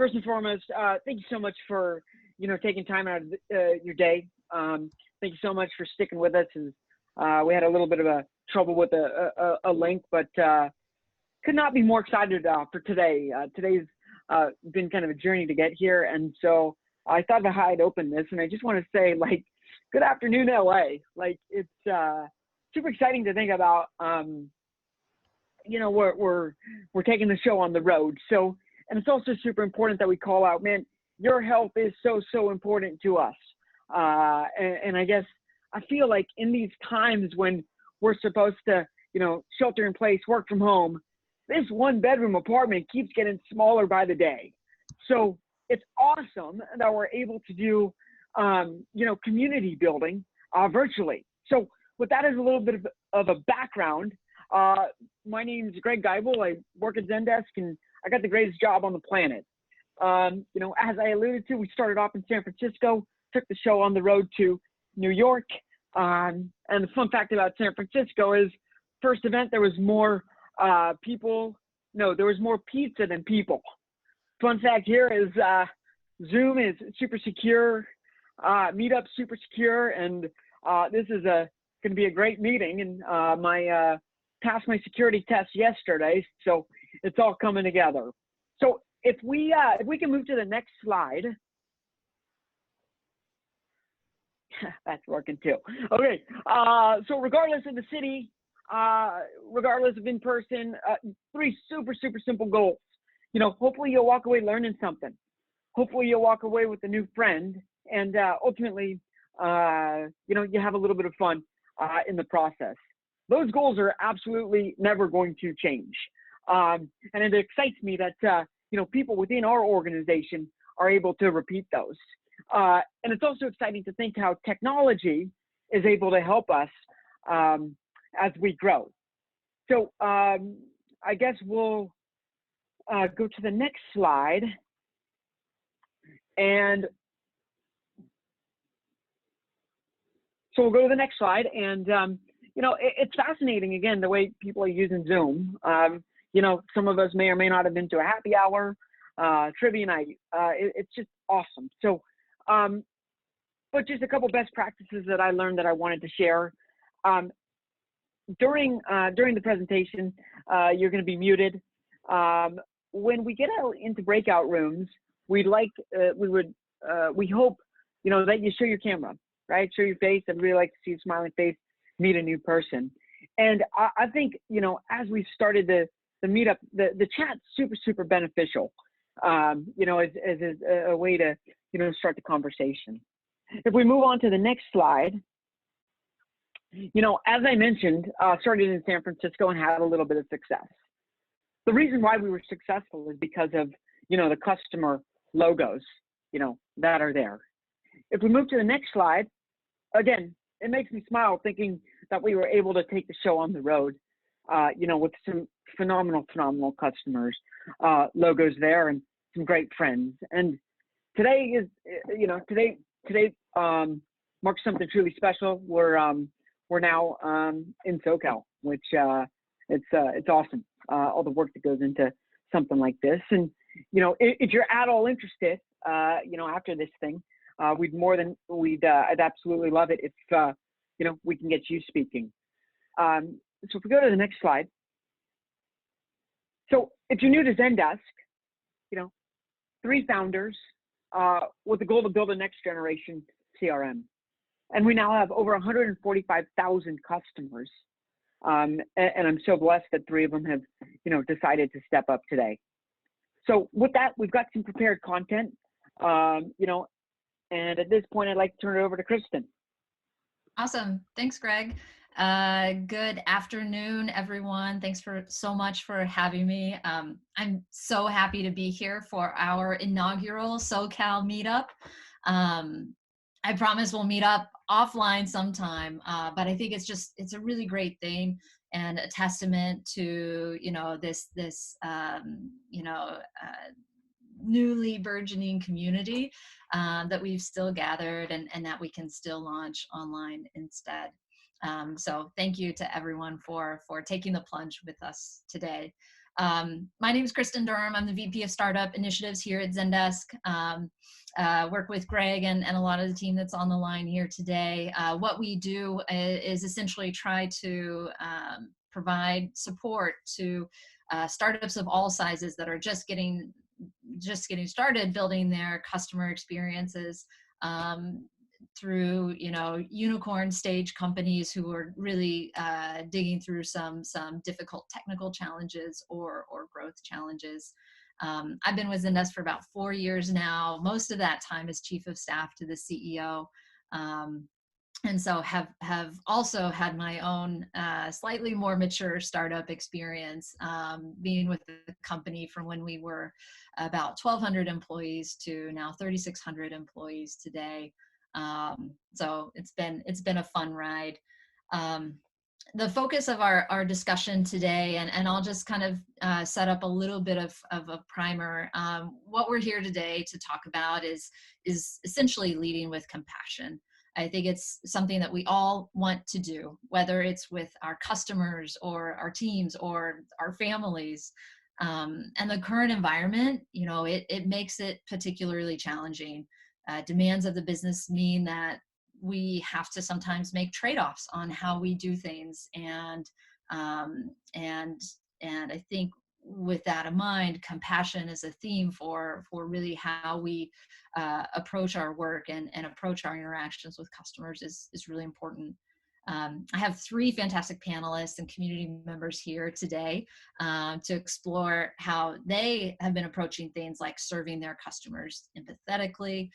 first and foremost, thank you so much for, taking time out of your day. Thank you so much for sticking with us. And we had a little bit of a trouble with a link, but could not be more excited for today. Today's been kind of a journey to get here. And so I thought about how I'd open this. And I just want to say, like, good afternoon, LA. Like, it's super exciting to think about, we're taking the show on the road. So, and it's also super important that we call out, man, your health is so important to us. And I guess I feel like in these times when we're supposed to, shelter in place, work from home, this 1-bedroom apartment keeps getting smaller by the day. So it's awesome that we're able to do, community building virtually. So with that as a little bit of a background, my name is Greg Geibel. I work at Zendesk, and I got the greatest job on the planet. As I alluded to, we started off in San Francisco, took the show on the road to New York. And the fun fact about San Francisco is, first event, there was more there was more pizza than people. Fun fact here is Zoom is super secure, MeetUp super secure, and this is going to be a great meeting. And my passed my security test yesterday, so it's all coming together. So if we can move to the next slide. That's working too. Okay, so regardless of the city, regardless of in person, 3 super simple goals. Hopefully you'll walk away learning something. Hopefully you'll walk away with a new friend, and ultimately, you have a little bit of fun in the process. Those goals are absolutely never going to change, and it excites me that people within our organization are able to repeat those. And it's also exciting to think how technology is able to help us as we grow. So I guess we'll go to the next slide. And so we'll go to the next slide. And, it's fascinating, again, the way people are using Zoom. Some of us may or may not have been to a happy hour, trivia night. It's just awesome. So, but just a couple best practices that I learned that I wanted to share. During the presentation, you're going to be muted. When we get out into breakout rooms, we hope, that you show your camera, right? Show your face. I'd really like to see a smiling face, meet a new person. And I think, as we started the meetup, the chat's super beneficial, as a way to, start the conversation. If we move on to the next slide, as I mentioned, started in San Francisco and had a little bit of success. The reason why we were successful is because of, the customer logos, that are there. If we move to the next slide, again, it makes me smile thinking that we were able to take the show on the road, with some phenomenal customers, logos there, and some great friends. And today is, today marks something truly special. We're now in SoCal, which it's awesome. All the work that goes into something like this, and if you're at all interested, after this thing, I'd absolutely love it if we can get you speaking. So if we go to the next slide. So if you're new to Zendesk, 3 founders with the goal to build a next generation CRM. And we now have over 145,000 customers. And I'm so blessed that 3 of them have, decided to step up today. So with that, we've got some prepared content, and at this point, I'd like to turn it over to Kristen. Awesome. Thanks, Greg. Good afternoon, everyone. Thanks so much for having me. I'm so happy to be here for our inaugural SoCal meetup. I promise we'll meet up offline sometime, but I think it's a really great thing and a testament to, this newly burgeoning community that we've still gathered and that we can still launch online instead. So thank you to everyone for taking the plunge with us today. My name is Kristen Durham. I'm the VP of Startup Initiatives here at Zendesk. Work with Greg and a lot of the team that's on the line here today. What we do is essentially try to provide support to startups of all sizes that are just getting started building their customer experiences, through unicorn stage companies who are really digging through some difficult technical challenges or growth challenges. I've been with Zendesk for about 4 years now. Most of that time as chief of staff to the CEO. And so have also had my own slightly more mature startup experience, being with the company from when we were about 1,200 employees to now 3,600 employees today. So it's been a fun ride. The focus of our discussion today, and I'll just kind of set up a little bit of a primer. What we're here today to talk about is essentially leading with compassion. I think it's something that we all want to do, whether it's with our customers or our teams or our families. And the current environment, it makes it particularly challenging. Demands of the business mean that we have to sometimes make trade-offs on how we do things. And I think with that in mind, compassion is a theme for really how we approach our work and approach our interactions with customers is really important. I have 3 fantastic panelists and community members here today to explore how they have been approaching things like serving their customers empathetically,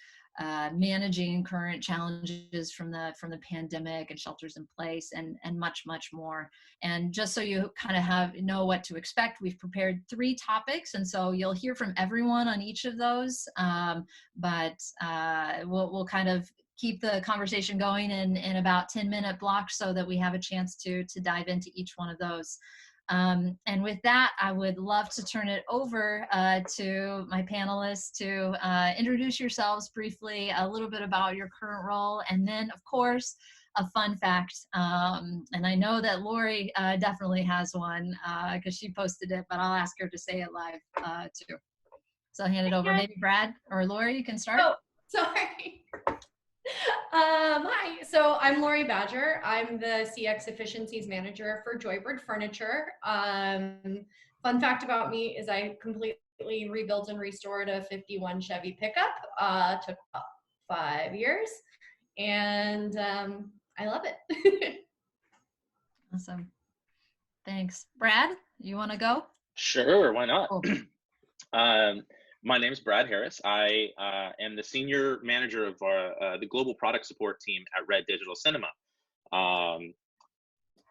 managing current challenges from the pandemic and shelters in place, and much more. And just so you kind of know what to expect, we've prepared 3 topics, and so you'll hear from everyone on each of those. But we'll kind of keep the conversation going in about 10-minute blocks so that we have a chance to dive into each one of those. And with that, I would love to turn it over to my panelists to introduce yourselves briefly, a little bit about your current role, and then, of course, a fun fact. And I know that Lori definitely has one because she posted it, but I'll ask her to say it live too. So I'll hand it over. Maybe Brad or Lori, you can start. Oh, sorry. Hi, so I'm Lori Badger. I'm the CX Efficiencies Manager for JoyBird Furniture. Fun fact about me is I completely rebuilt and restored a 51 Chevy pickup. Took about 5 years, and I love it. Awesome. Thanks. Brad, you want to go? Sure, why not? Cool. My name is Brad Harris. I am the senior manager of the global product support team at Red Digital Cinema.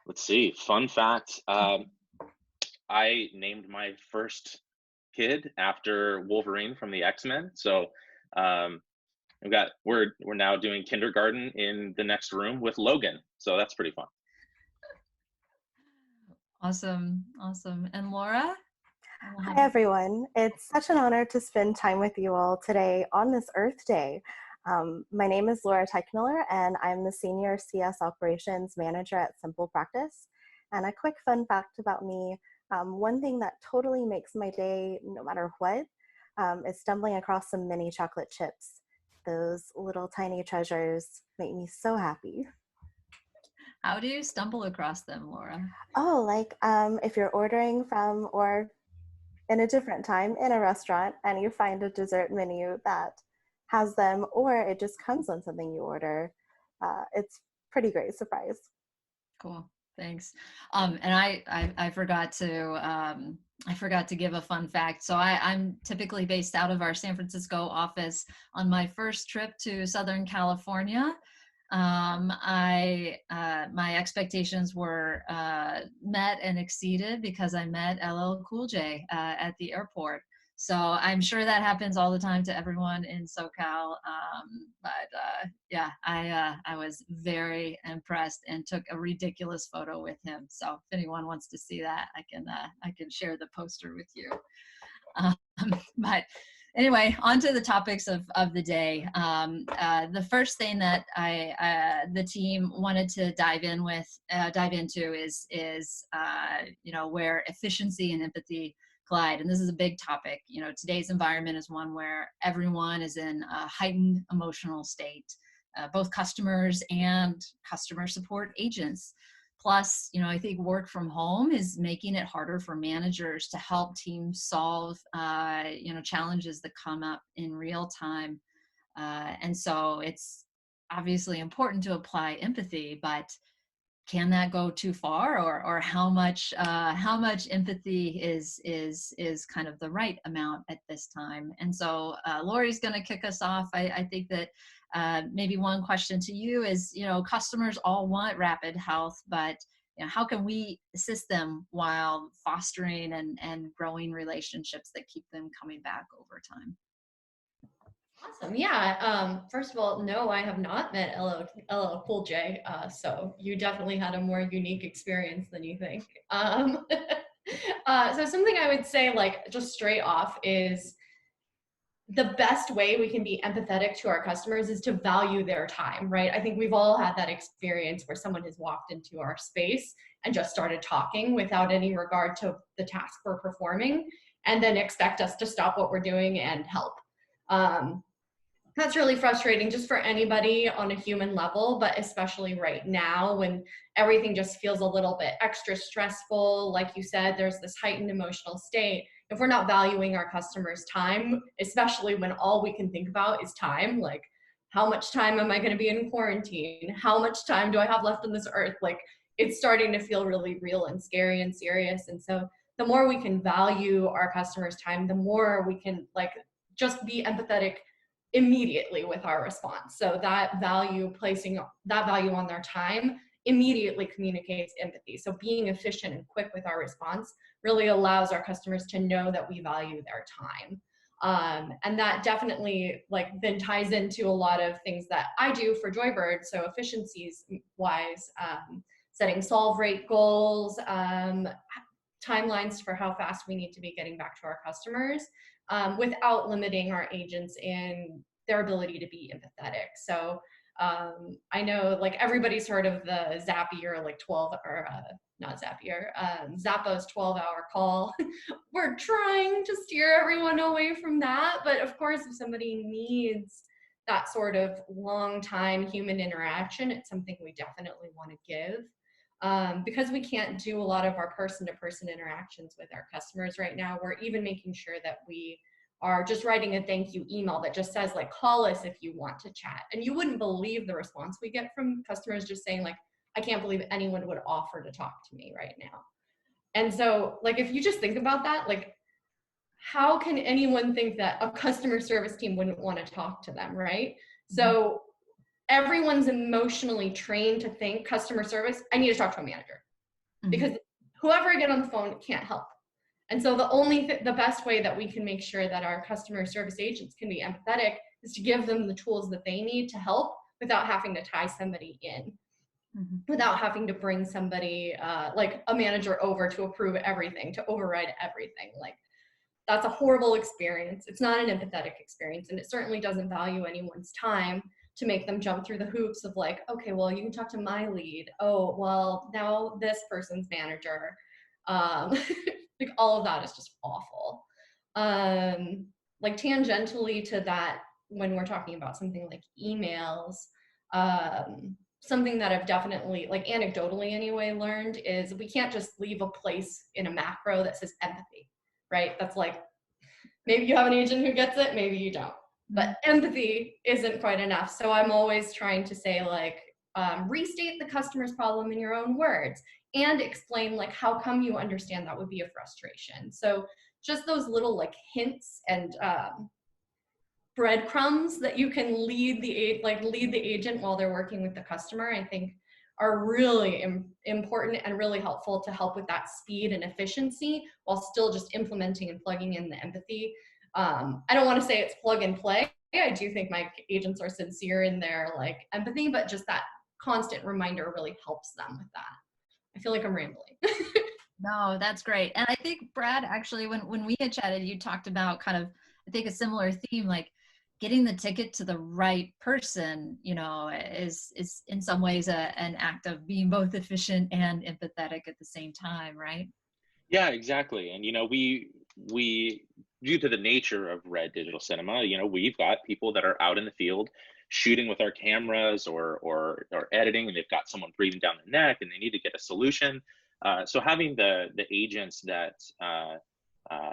Let's see, fun fact. I named my first kid after Wolverine from the X-Men. So we're now doing kindergarten in the next room with Logan. So that's pretty fun. Awesome. And Laura? Hi, everyone. It's such an honor to spend time with you all today on this Earth Day. My name is Laura Teichmiller, and I'm the Senior CS Operations Manager at SimplePractice. And a quick fun fact about me, one thing that totally makes my day, no matter what, is stumbling across some mini chocolate chips. Those little tiny treasures make me so happy. How do you stumble across them, Laura? Oh, like if you're ordering from or in a different time in a restaurant and you find a dessert menu that has them, or it just comes on something you order. It's pretty great surprise. Cool, thanks. And I forgot to give a fun fact. So I'm typically based out of our San Francisco office. On my first trip to Southern California, my expectations were met and exceeded because I met LL Cool J at the airport. So I'm sure that happens all the time to everyone in SoCal. Yeah, I was very impressed and took a ridiculous photo with him. So if anyone wants to see that, I can share the poster with you. But Anyway, on to the topics of the day. The first thing that the team wanted to dive into is where efficiency and empathy collide. And this is a big topic. Today's environment is one where everyone is in a heightened emotional state, both customers and customer support agents. Plus, I think work from home is making it harder for managers to help teams solve, challenges that come up in real time. And so it's obviously important to apply empathy, but can that go too far, or how much empathy is kind of the right amount at this time? And so Lori's going to kick us off. I think that maybe one question to you is, customers all want rapid health, but how can we assist them while fostering and growing relationships that keep them coming back over time? Awesome. Yeah. First of all, no, I have not met LL Cool J. So you definitely had a more unique experience than you think. So something I would say, like, just straight off, is the best way we can be empathetic to our customers is to value their time, right? I think we've all had that experience where someone has walked into our space and just started talking without any regard to the task we're performing, and then expect us to stop what we're doing and help. That's really frustrating just for anybody on a human level, but especially right now when everything just feels a little bit extra stressful. Like you said, there's this heightened emotional state. If we're not valuing our customers' time, especially when all we can think about is time, like, how much time am I going to be in quarantine? How much time do I have left on this earth? Like, it's starting to feel really real and scary and serious. And so the more we can value our customers' time, the more we can, like, just be empathetic immediately with our response. So that value, placing that value on their time, immediately communicates empathy. So being efficient and quick with our response really allows our customers to know that we value their time. And that definitely, like, then ties into a lot of things that I do for JoyBird. So efficiencies wise, setting solve rate goals, timelines for how fast we need to be getting back to our customers, without limiting our agents in their ability to be empathetic. So I know, like, everybody's heard of the Zapier, like, 12, or not Zapier, Zappos 12-hour call. We're trying to steer everyone away from that. But of course, if somebody needs that sort of long time human interaction, it's something we definitely want to give. Because we can't do a lot of our person-to-person interactions with our customers right now, we're even making sure that we are just writing a thank you email that just says, like, call us if you want to chat. And you wouldn't believe the response we get from customers just saying, like, I can't believe anyone would offer to talk to me right now. And so, like, if you just think about that, like, how can anyone think that a customer service team wouldn't want to talk to them, right? Mm-hmm. So everyone's emotionally trained to think customer service, I need to talk to a manager. Mm-hmm. Because whoever I get on the phone can't help. And so the best way that we can make sure that our customer service agents can be empathetic is to give them the tools that they need to help without having to tie somebody in, mm-hmm. without having to bring somebody, like a manager, over to approve everything, to override everything. Like, that's a horrible experience. It's not an empathetic experience, and it certainly doesn't value anyone's time to make them jump through the hoops of, like, okay, well, you can talk to my lead. Oh, well, now this person's manager. Like, all of that is just awful. Like, tangentially to that, when we're talking about something like emails, something that I've definitely, like, anecdotally anyway, learned is we can't just leave a place in a macro that says empathy, right? That's like, maybe you have an agent who gets it, maybe you don't. But empathy isn't quite enough. So I'm always trying to say, like, restate the customer's problem in your own words and explain, like, how come you understand that would be a frustration. So just those little, like, hints and breadcrumbs that you can lead the agent while they're working with the customer, I think are really important and really helpful to help with that speed and efficiency while still just implementing and plugging in the empathy. I don't want to say it's plug and play. I do think my agents are sincere in their, like, empathy, but just that constant reminder really helps them with that. I feel like I'm rambling. No, that's great. And I think, Brad, actually, when we had chatted, you talked about kind of I think a similar theme, like getting the ticket to the right person, you know, is in some ways an act of being both efficient and empathetic at the same time, right? Yeah, exactly. And, you know, we, due to the nature of Red Digital Cinema, you know, we've got people that are out in the field shooting with our cameras or editing, and they've got someone breathing down their neck and they need to get a solution. So having the agents that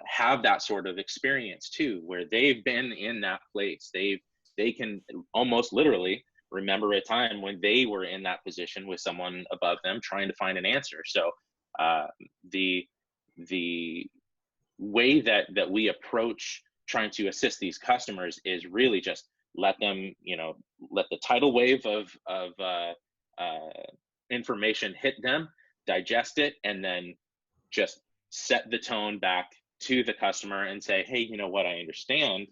have that sort of experience too, where they've been in that place, they can almost literally remember a time when they were in that position with someone above them trying to find an answer. So the way that we approach trying to assist these customers is really just let them, you know, let the tidal wave of information hit them, digest it, and then just set the tone back to the customer and say, hey, you know what, I understand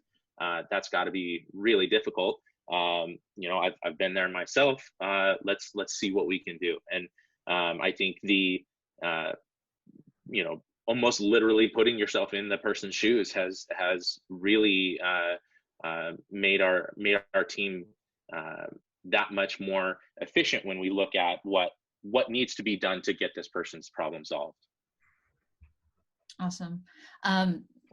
that's got to be really difficult. You know, I've been there myself. Let's see what we can do. And I think the you know, almost literally putting yourself in the person's shoes has really made our team that much more efficient when we look at what needs to be done to get this person's problem solved. Awesome.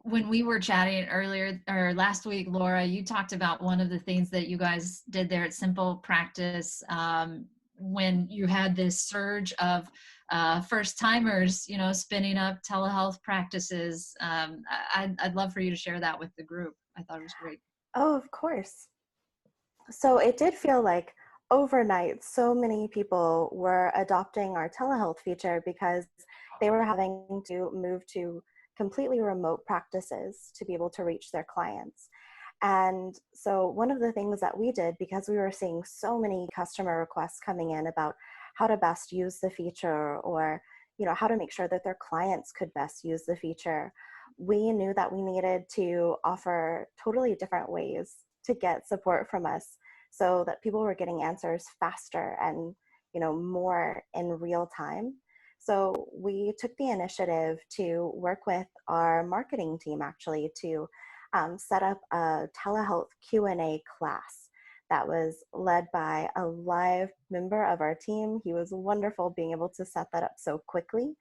When we were chatting earlier or last week, Laura, you talked about one of the things that you guys did there at SimplePractice when you had this surge of first timers, you know, spinning up telehealth practices. I'd love for you to share that with the group. I thought it was great. Oh, of course. So it did feel like overnight, so many people were adopting our telehealth feature because they were having to move to completely remote practices to be able to reach their clients. And so one of the things that we did, because we were seeing so many customer requests coming in about how to best use the feature, or, you know, how to make sure that their clients could best use the feature, we knew that we needed to offer totally different ways to get support from us so that people were getting answers faster and, you know, more in real time. So we took the initiative to work with our marketing team actually to set up a telehealth Q&A class that was led by a live member of our team. He was wonderful being able to set that up so quickly.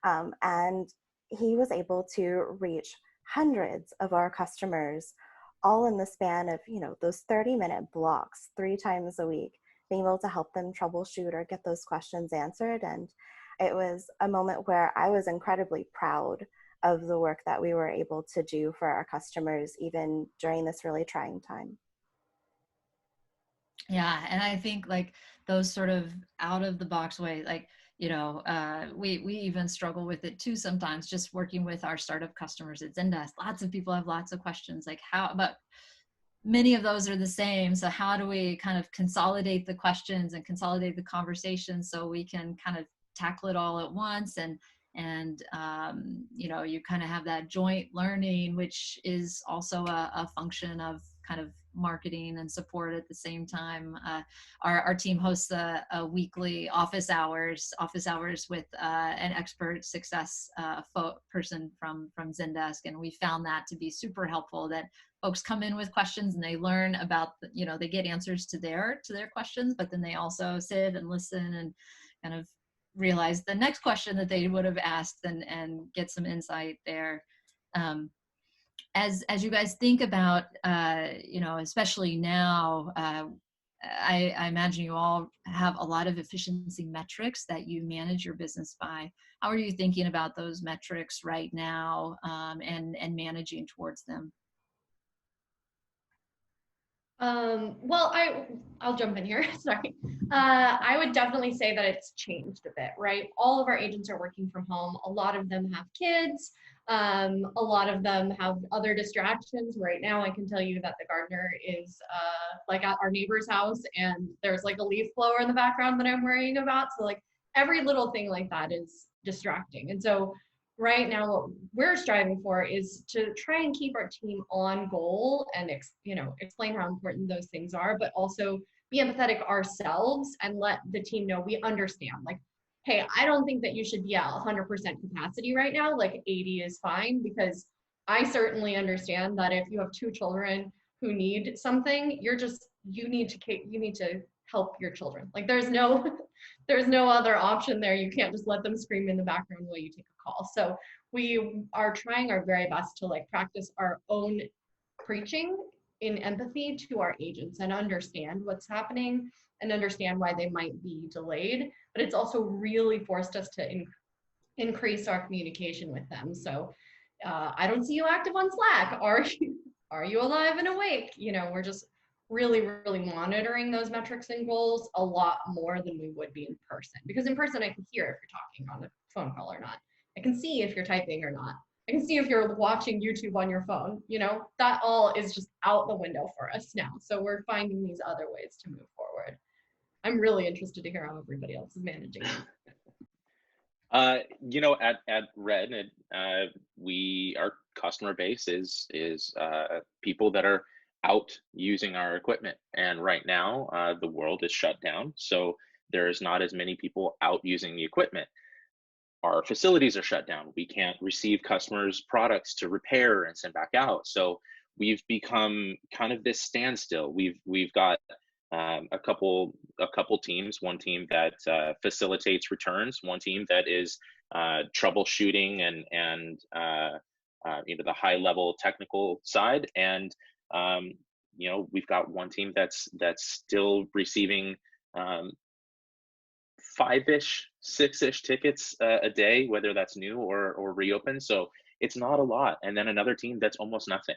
And he was able to reach hundreds of our customers all in the span of, you know, those 30-minute blocks 3 times a week, being able to help them troubleshoot or get those questions answered. And it was a moment where I was incredibly proud of the work that we were able to do for our customers, even during this really trying time. Yeah, and I think like those sort of out of the box way, like, you know, we even struggle with it too sometimes, just working with our startup customers at Zendesk. Lots of people have lots of questions, like but many of those are the same. So how do we kind of consolidate the questions and consolidate the conversation so we can kind of tackle it all at once? And you know, you kind of have that joint learning, which is also a function of kind of marketing and support at the same time. Our team hosts a weekly office hours with an expert success person from Zendesk, and we found that to be super helpful. That folks come in with questions and they learn about, you know, they get answers to their questions, but then they also sit and listen and kind of realize the next question that they would have asked and get some insight there. As you guys think about, you know, especially now, I imagine you all have a lot of efficiency metrics that you manage your business by. How are you thinking about those metrics right now, and managing towards them? Well, I'll jump in here. Sorry. I would definitely say that it's changed a bit, right? All of our agents are working from home. A lot of them have kids. A lot of them have other distractions. Right now, I can tell you that the gardener is like at our neighbor's house, and there's like a leaf blower in the background that I'm worrying about. So like every little thing like that is distracting. And so right now what we're striving for is to try and keep our team on goal and explain how important those things are, but also be empathetic ourselves and let the team know we understand, like, hey, I don't think that you should be at 100% capacity right now, like 80 is fine, because I certainly understand that if you have 2 children who need something, you need to help your children. Like there's no there's no other option there. You can't just let them scream in the background while you take a call. So we are trying our very best to like practice our own preaching in empathy to our agents and understand what's happening and understand why they might be delayed. But it's also really forced us to increase our communication with them. So I don't see you active on Slack. Are you alive and awake? You know, we're just really monitoring those metrics and goals a lot more than we would be in person. Because in person, I can hear if you're talking on a phone call or not. I can see if you're typing or not. I can see if you're watching YouTube on your phone. You know, that all is just out the window for us now. So we're finding these other ways to move forward. I'm really interested to hear how everybody else is managing it. You know, at Red, our customer base is people that are out using our equipment, and right now the world is shut down, so there's not as many people out using the equipment. Our facilities are shut down. We can't receive customers' products to repair and send back out. So we've become kind of this standstill. We've got a couple teams, one team that facilitates returns, one team that is troubleshooting and you know, the high level technical side, and you know, we've got one team that's still receiving 5-ish, 6-ish tickets a day, whether that's new or reopened. So it's not a lot. And then another team that's almost nothing.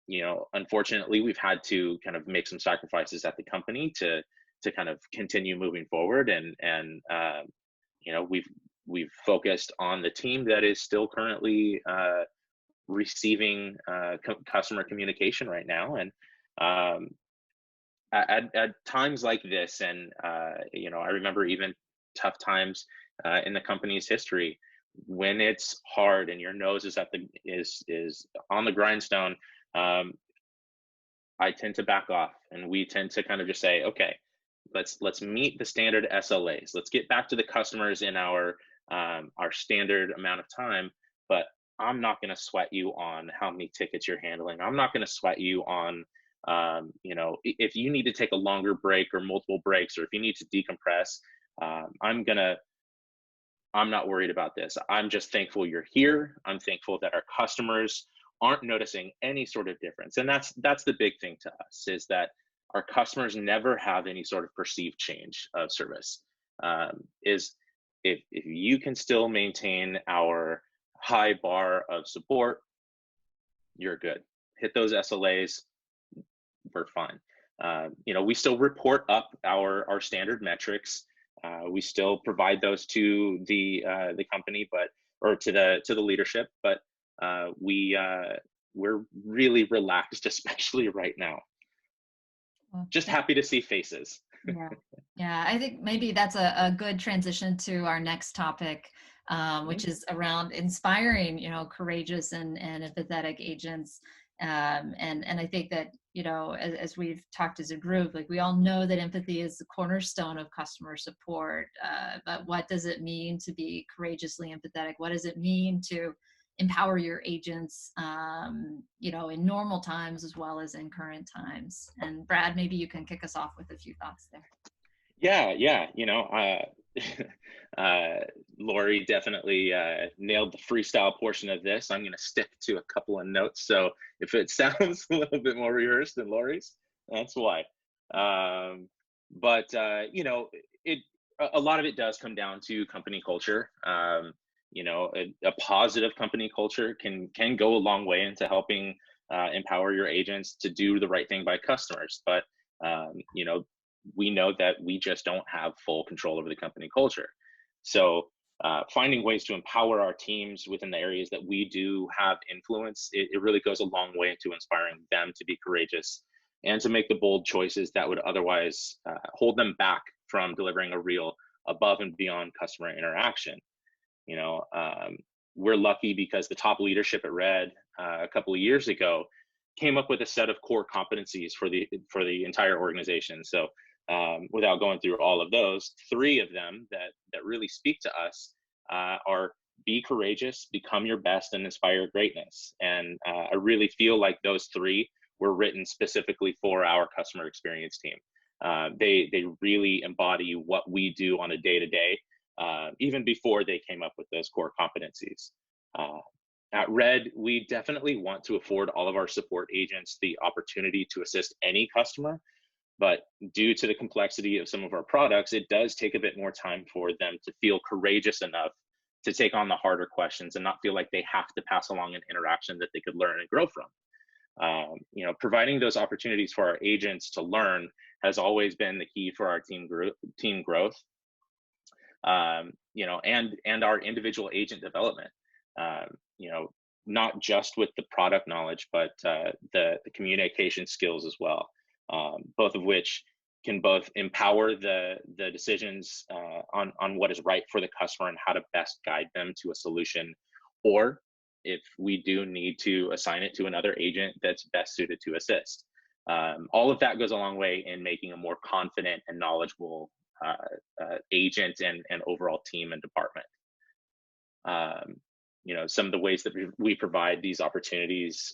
You know, unfortunately, we've had to kind of make some sacrifices at the company to kind of continue moving forward. And you know, we've focused on the team that is still currently receiving customer communication right now. And at times like this, and you know, I remember even tough times in the company's history, when it's hard and your nose is is on the grindstone. I tend to back off, and we tend to kind of just say, okay, let's meet the standard SLAs. Let's get back to the customers in our standard amount of time, but I'm not going to sweat you on how many tickets you're handling. I'm not going to sweat you on you know, if you need to take a longer break or multiple breaks, or if you need to decompress, I'm not worried about this. I'm just thankful you're here. I'm thankful that our customers aren't noticing any sort of difference. And that's the big thing to us, is that our customers never have any sort of perceived change of service. Is if you can still maintain our high bar of support, you're good. Hit those SLAs, we're fine. You know, we still report up our standard metrics. We still provide those to the company, or to the leadership, but we're really relaxed, especially right now. Well, just happy to see faces. Yeah, I think maybe that's a good transition to our next topic, which is around inspiring, you know, courageous and empathetic agents. And I think that, you know, as we've talked as a group, like, we all know that empathy is the cornerstone of customer support. But what does it mean to be courageously empathetic? What does it mean to empower your agents, you know, in normal times as well as in current times? And Brad, maybe you can kick us off with a few thoughts there. Yeah. You know, Lori definitely nailed the freestyle portion of this. I'm going to stick to a couple of notes. So if it sounds a little bit more rehearsed than Lori's, that's why. But you know, a lot of it does come down to company culture. You know, a positive company culture can go a long way into helping empower your agents to do the right thing by customers. But you know, we know that we just don't have full control over the company culture. So finding ways to empower our teams within the areas that we do have influence, it really goes a long way to inspiring them to be courageous and to make the bold choices that would otherwise hold them back from delivering a real above and beyond customer interaction. You know, we're lucky because the top leadership at Red a couple of years ago came up with a set of core competencies for the entire organization. So without going through all of those, 3 of them that really speak to us are be courageous, become your best, and inspire greatness. And I really feel like those three were written specifically for our customer experience team. They really embody what we do on a day-to-day, even before they came up with those core competencies. At Red, we definitely want to afford all of our support agents the opportunity to assist any customer, but due to the complexity of some of our products, it does take a bit more time for them to feel courageous enough to take on the harder questions and not feel like they have to pass along an interaction that they could learn and grow from. Providing those opportunities for our agents to learn has always been the key for our team growth, and our individual agent development. Not just with the product knowledge, but the communication skills as well, both of which can both empower the decisions on what is right for the customer and how to best guide them to a solution, or if we do need to assign it to another agent that's best suited to assist. All of that goes a long way in making a more confident and knowledgeable agent and overall team and department. Some of the ways that we provide these opportunities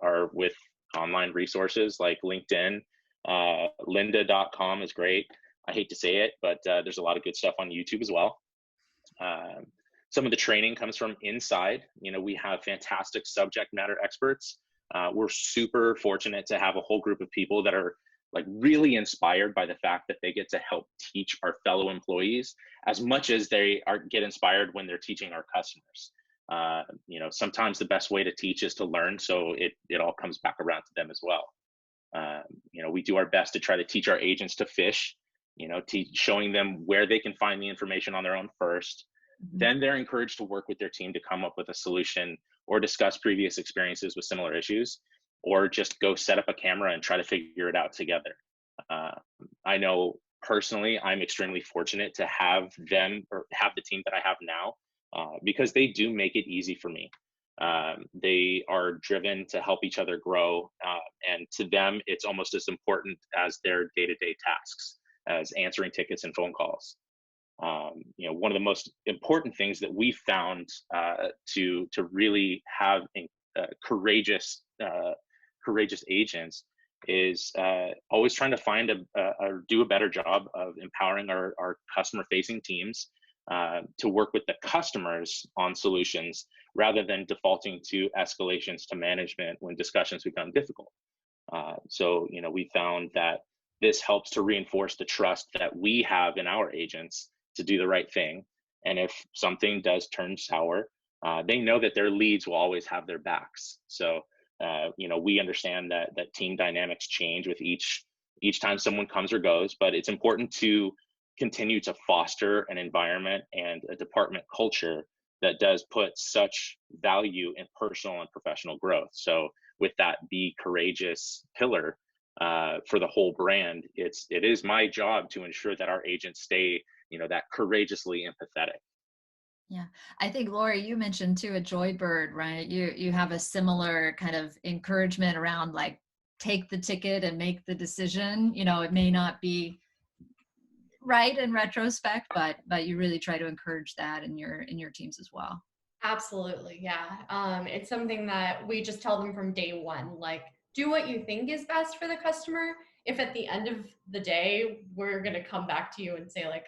are with online resources like LinkedIn. Lynda.com is great. I hate to say it, but there's a lot of good stuff on YouTube as well. Some of the training comes from inside. We have fantastic subject matter experts. We're super fortunate to have a whole group of people that are like really inspired by the fact that they get to help teach our fellow employees as much as they get inspired when they're teaching our customers. Sometimes the best way to teach is to learn, so it all comes back around to them as well. We do our best to try to teach our agents to fish, showing them where they can find the information on their own first. Mm-hmm. Then they're encouraged to work with their team to come up with a solution or discuss previous experiences with similar issues, or just go set up a camera and try to figure it out together. I know personally, I'm extremely fortunate to have them or have the team that I have now, because they do make it easy for me. They are driven to help each other grow, and to them, it's almost as important as their day-to-day tasks as answering tickets and phone calls. One of the most important things that we found to really have courageous agents is always trying to find or do a better job of empowering our customer-facing teams to work with the customers on solutions rather than defaulting to escalations to management when discussions become difficult. So we found that this helps to reinforce the trust that we have in our agents to do the right thing. And if something does turn sour, they know that their leads will always have their backs. So, we understand that team dynamics change with each time someone comes or goes, but it's important to continue to foster an environment and a department culture that does put such value in personal and professional growth. So with that be courageous pillar for the whole brand, it is my job to ensure that our agents stay, that courageously empathetic. Yeah, I think Lori, you mentioned too at JoyBird, right? You have a similar kind of encouragement around like take the ticket and make the decision. It may not be right in retrospect, but you really try to encourage that in your teams as well. Absolutely, yeah. It's something that we just tell them from day one, like do what you think is best for the customer. If at the end of the day we're going to come back to you and say like,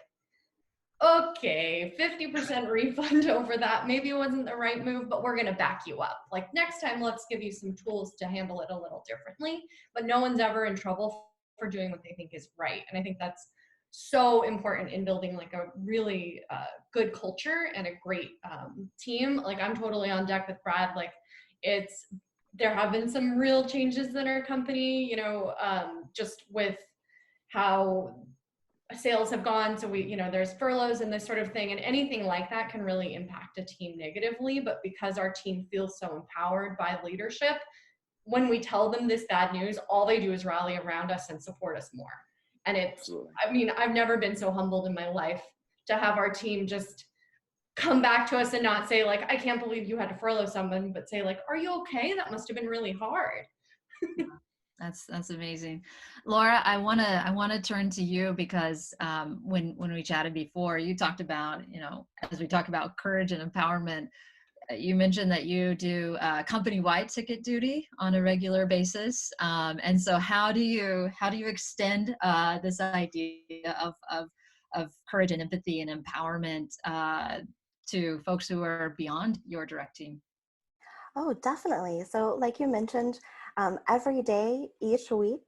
okay, 50% refund over that, maybe it wasn't the right move, but we're going to back you up. Like next time, let's give you some tools to handle it a little differently, but no one's ever in trouble for doing what they think is right. And I think that's so important in building like a really good culture and a great team. Like I'm totally on deck with Brad. Like there have been some real changes in our company, just with how sales have gone. So there's furloughs and this sort of thing, and anything like that can really impact a team negatively. But because our team feels so empowered by leadership, when we tell them this bad news, all they do is rally around us and support us more. And I've never been so humbled in my life to have our team just come back to us and not say like, I can't believe you had to furlough someone, but say like, are you okay? That must have been really hard. That's amazing. Laura, I wanna turn to you because when we chatted before, you talked about, as we talk about courage and empowerment, you mentioned that you do company-wide ticket duty on a regular basis. And so how do you extend this idea of courage and empathy and empowerment to folks who are beyond your direct team? Oh, definitely. So, like you mentioned, every day, each week,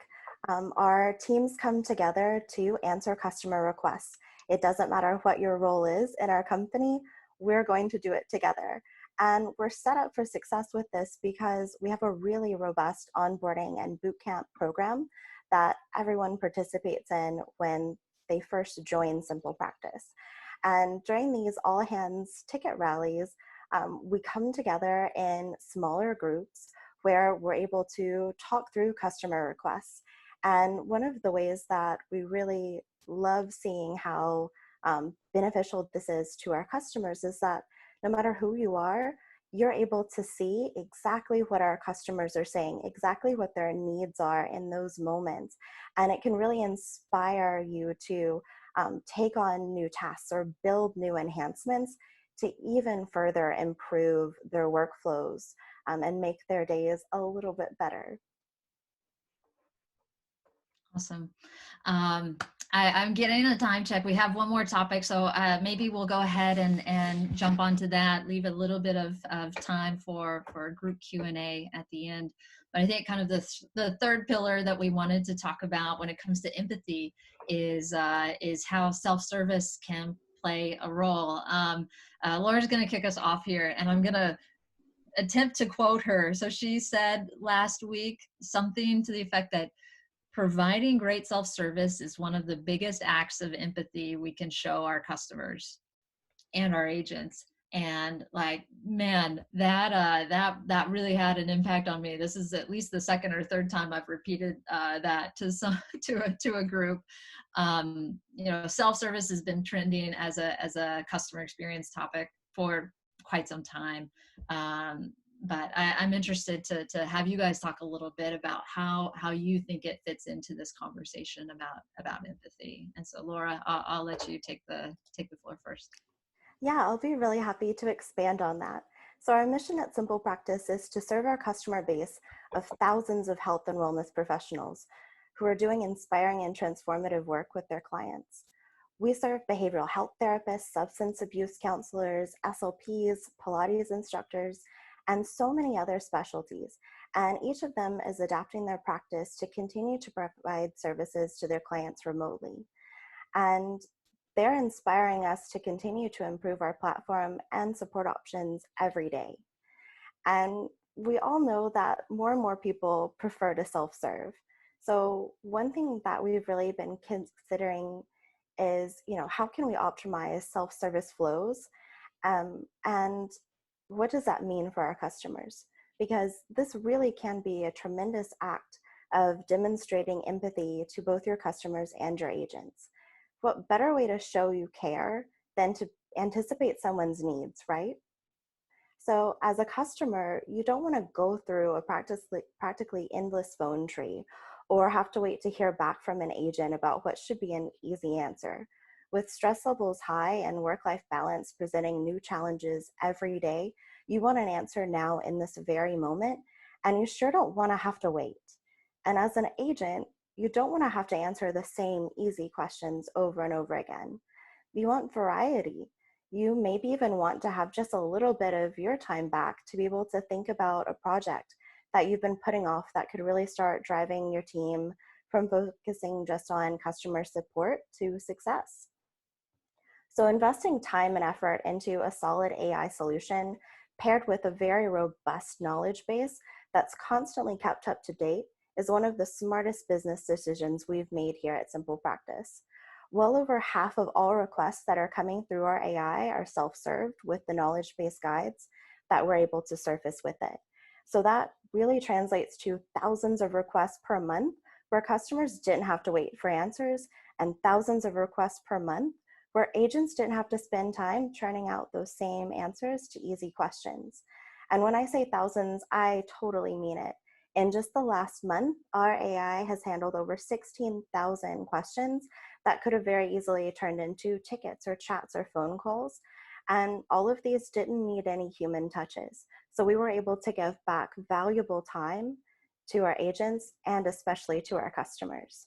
our teams come together to answer customer requests. It doesn't matter what your role is in our company, we're going to do it together. And we're set up for success with this because we have a really robust onboarding and bootcamp program that everyone participates in when they first join SimplePractice. And during these all hands ticket rallies, we come together in smaller groups where we're able to talk through customer requests. And one of the ways that we really love seeing how beneficial this is to our customers is that no matter who you are, you're able to see exactly what our customers are saying, exactly what their needs are in those moments. And it can really inspire you to take on new tasks or build new enhancements to even further improve their workflows and make their days a little bit better. Awesome. I'm getting a time check. We have one more topic, so maybe we'll go ahead and jump onto that, leave a little bit of time for group Q&A at the end. But I think kind of the third pillar that we wanted to talk about when it comes to empathy is how self-service can play a role. Laura's going to kick us off here, and I'm going to attempt to quote her. So she said last week something to the effect that providing great self-service is one of the biggest acts of empathy we can show our customers and our agents. And like, man, that really had an impact on me. This is at least the second or third time I've repeated that to a group. Self-service has been trending as a customer experience topic for quite some time. But I'm interested to have you guys talk a little bit about how you think it fits into this conversation about empathy. And so, Laura, I'll let you take the floor first. Yeah, I'll be really happy to expand on that. So our mission at SimplePractice is to serve our customer base of thousands of health and wellness professionals who are doing inspiring and transformative work with their clients. We serve behavioral health therapists, substance abuse counselors, SLPs, Pilates instructors, and so many other specialties. And each of them is adapting their practice to continue to provide services to their clients remotely. And they're inspiring us to continue to improve our platform and support options every day. And we all know that more and more people prefer to self-serve. So one thing that we've really been considering is, how can we optimize self-service flows? And what does that mean for our customers? Because this really can be a tremendous act of demonstrating empathy to both your customers and your agents. What better way to show you care than to anticipate someone's needs, right? So as a customer, you don't want to go through a practically endless phone tree or have to wait to hear back from an agent about what should be an easy answer. With stress levels high and work-life balance presenting new challenges every day, you want an answer now in this very moment, and you sure don't want to have to wait. And as an agent, you don't want to have to answer the same easy questions over and over again. You want variety. You maybe even want to have just a little bit of your time back to be able to think about a project that you've been putting off that could really start driving your team from focusing just on customer support to success. So investing time and effort into a solid AI solution paired with a very robust knowledge base that's constantly kept up to date is one of the smartest business decisions we've made here at SimplePractice. Well over half of all requests that are coming through our AI are self-served with the knowledge-based guides that we're able to surface with it. So that really translates to thousands of requests per month where customers didn't have to wait for answers, and thousands of requests per month where agents didn't have to spend time churning out those same answers to easy questions. And when I say thousands, I totally mean it. In just the last month, our AI has handled over 16,000 questions that could have very easily turned into tickets or chats or phone calls. And all of these didn't need any human touches. So we were able to give back valuable time to our agents and especially to our customers.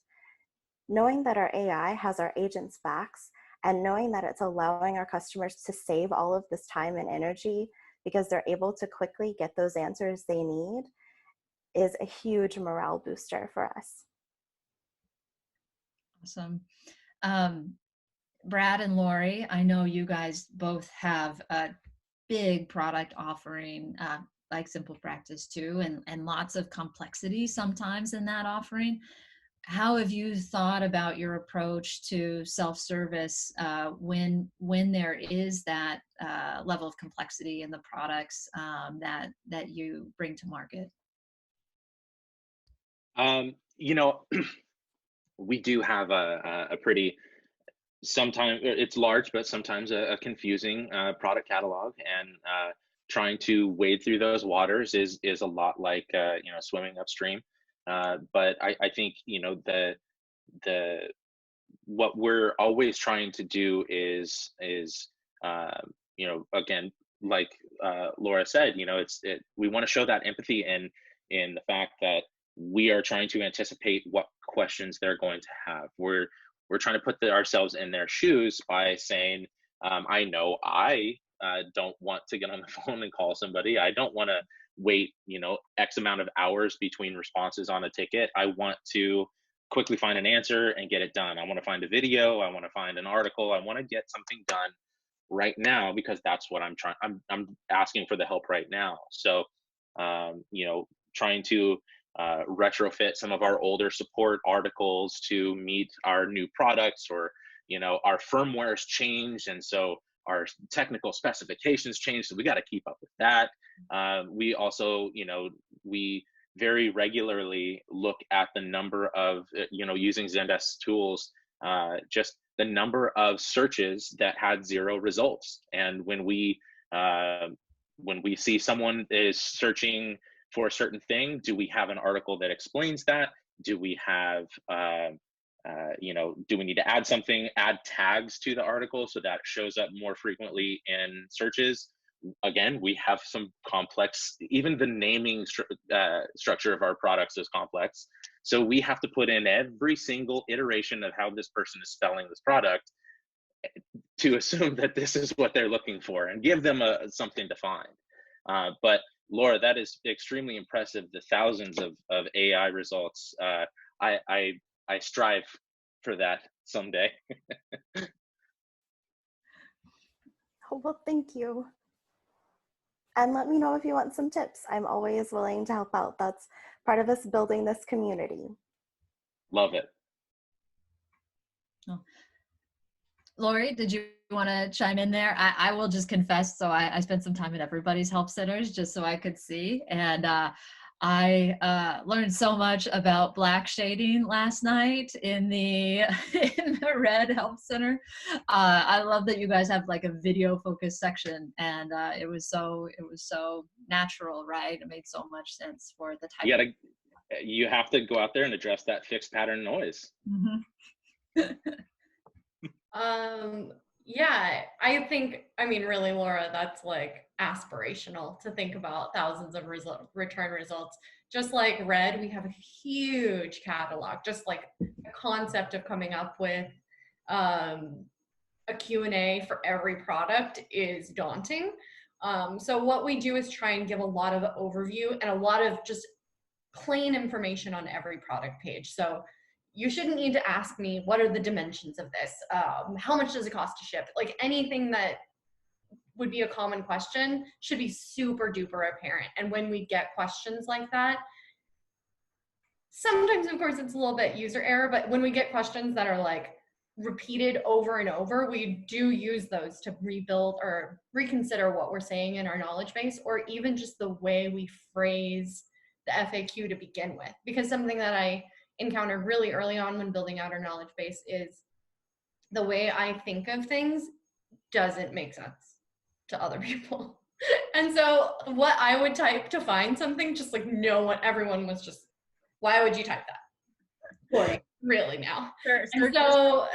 Knowing that our AI has our agents' backs and knowing that it's allowing our customers to save all of this time and energy because they're able to quickly get those answers they need is a huge morale booster for us. Awesome. Brad and Lori, I know you guys both have a big product offering like SimplePractice too, and lots of complexity sometimes in that offering. How have you thought about your approach to self-service when there is that level of complexity in the products that you bring to market? You know, we do have a pretty, sometimes it's large, but sometimes a confusing product catalog, and trying to wade through those waters is a lot like you know, swimming upstream. But I think, you know, the what we're always trying to do is you know, again, like Laura said, you know, we want to show that empathy in the fact that we are trying to anticipate what questions they're going to have. We're trying to put ourselves in their shoes by saying, I know I don't want to get on the phone and call somebody. I don't want to wait, you know, X amount of hours between responses on a ticket. I want to quickly find an answer and get it done. I want to find a video. I want to find an article. I want to get something done right now because that's what I'm trying. I'm asking for the help right now. So, you know, trying to retrofit some of our older support articles to meet our new products, or, you know, our firmware's changed, and so our technical specifications changed, so we got to keep up with that. We also, you know, we very regularly look at the number of, you know, using Zendesk tools, just the number of searches that had 0 results. And when we see someone is searching for a certain thing, do we have an article that explains that? Do we have, you know, do we need to add something, add tags to the article so that shows up more frequently in searches? Again, we have some complex, even the naming structure of our products is complex. So we have to put in every single iteration of how this person is spelling this product to assume that this is what they're looking for and give them something to find. But Laura, that is extremely impressive. The thousands of AI results. I strive for that someday. Oh, well, thank you. And let me know if you want some tips. I'm always willing to help out. That's part of us building this community. Love it. Oh. Lori, did you want to chime in there? I will just confess. So I spent some time at everybody's help centers just so I could see. And I learned so much about black shading last night in the red help center. I love that you guys have like a video focused section, and it was so natural, right? It made so much sense for the type. You have to go out there and address that fixed pattern noise. Mm-hmm. Yeah, I think, I mean, really, Laura, that's like aspirational to think about thousands of return results. Just like Red, we have a huge catalog. Just like the concept of coming up with a Q&A for every product is daunting. So what we do is try and give a lot of overview and a lot of just plain information on every product page. So you shouldn't need to ask me, what are the dimensions of this? How much does it cost to ship? Like anything that would be a common question should be super duper apparent. And when we get questions like that, sometimes of course it's a little bit user error, but when we get questions that are like repeated over and over, we do use those to rebuild or reconsider what we're saying in our knowledge base, or even just the way we phrase the FAQ to begin with. Because something that I encountered really early on when building out our knowledge base is the way I think of things doesn't make sense to other people. And so what I would type to find something, just like no one, everyone was just, why would you type that? Lori, really now? Sure, And so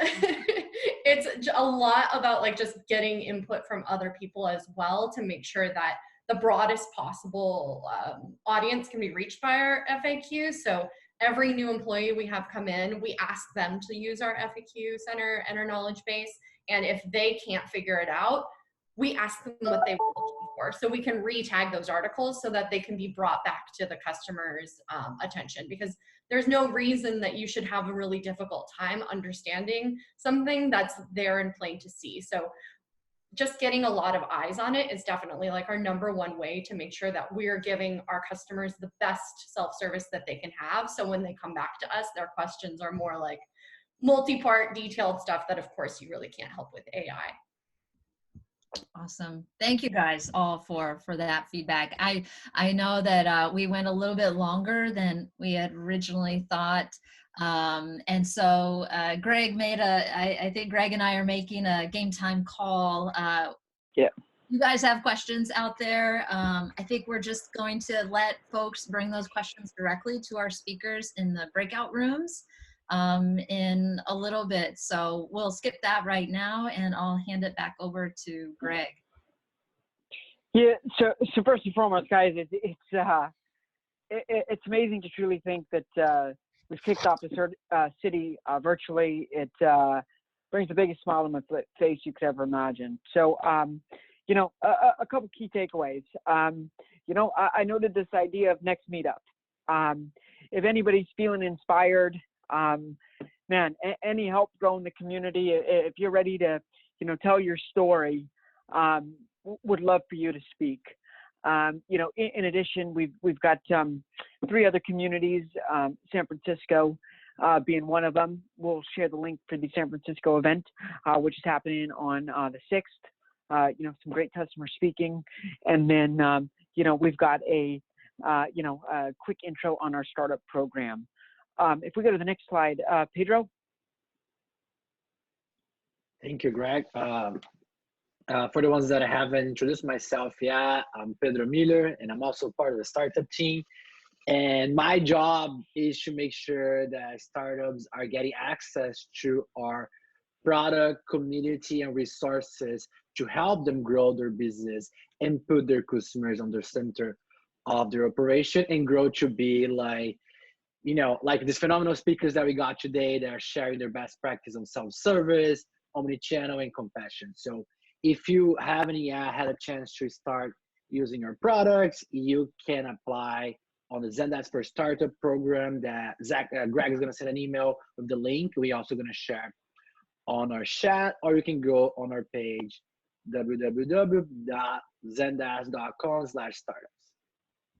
it's a lot about like just getting input from other people as well to make sure that the broadest possible audience can be reached by our FAQ. So every new employee we have come in, we ask them to use our FAQ center and our knowledge base. And if they can't figure it out, we ask them what they were looking for. So we can re-tag those articles so that they can be brought back to the customer's attention, because there's no reason that you should have a really difficult time understanding something that's there in plain to see. So just getting a lot of eyes on it is definitely like our #1 way to make sure that we're giving our customers the best self-service that they can have. So when they come back to us, their questions are more like multi-part detailed stuff that of course you really can't help with AI. Awesome. Thank you guys all for that feedback. I know that we went a little bit longer than we had originally thought. And so Greg made I think Greg and I are making a game time call. Yeah. You guys have questions out there. I think we're just going to let folks bring those questions directly to our speakers in the breakout rooms in a little bit. So we'll skip that right now and I'll hand it back over to Greg. Yeah, so first and foremost, guys, it's amazing to truly think that we've kicked off the city virtually. It brings the biggest smile on my face you could ever imagine. So, you know, a couple key takeaways. You know, I noted this idea of next meetup. If anybody's feeling inspired, man, any help growing the community, if you're ready to, you know, tell your story, would love for you to speak. You know, in addition, we've got 3 other communities, San Francisco being one of them. We'll share the link for the San Francisco event, which is happening on the 6th. You know, some great customer speaking. And then, you know, we've got a quick intro on our startup program. If we go to the next slide, Pedro. Thank you, Greg. For the ones that I haven't introduced myself, yeah, I'm Pedro Miller, and I'm also part of the startup team. And my job is to make sure that startups are getting access to our product, community, and resources to help them grow their business and put their customers on the center of their operation and grow to be like, you know, like these phenomenal speakers that we got today that are sharing their best practice on self-service, omnichannel, and compassion. So if you haven't yet had a chance to start using our products, you can apply on the Zendesk for Startup program that Greg is going to send an email with the link. We're also going to share on our chat, or you can go on our page, www.zendesk.com/startup.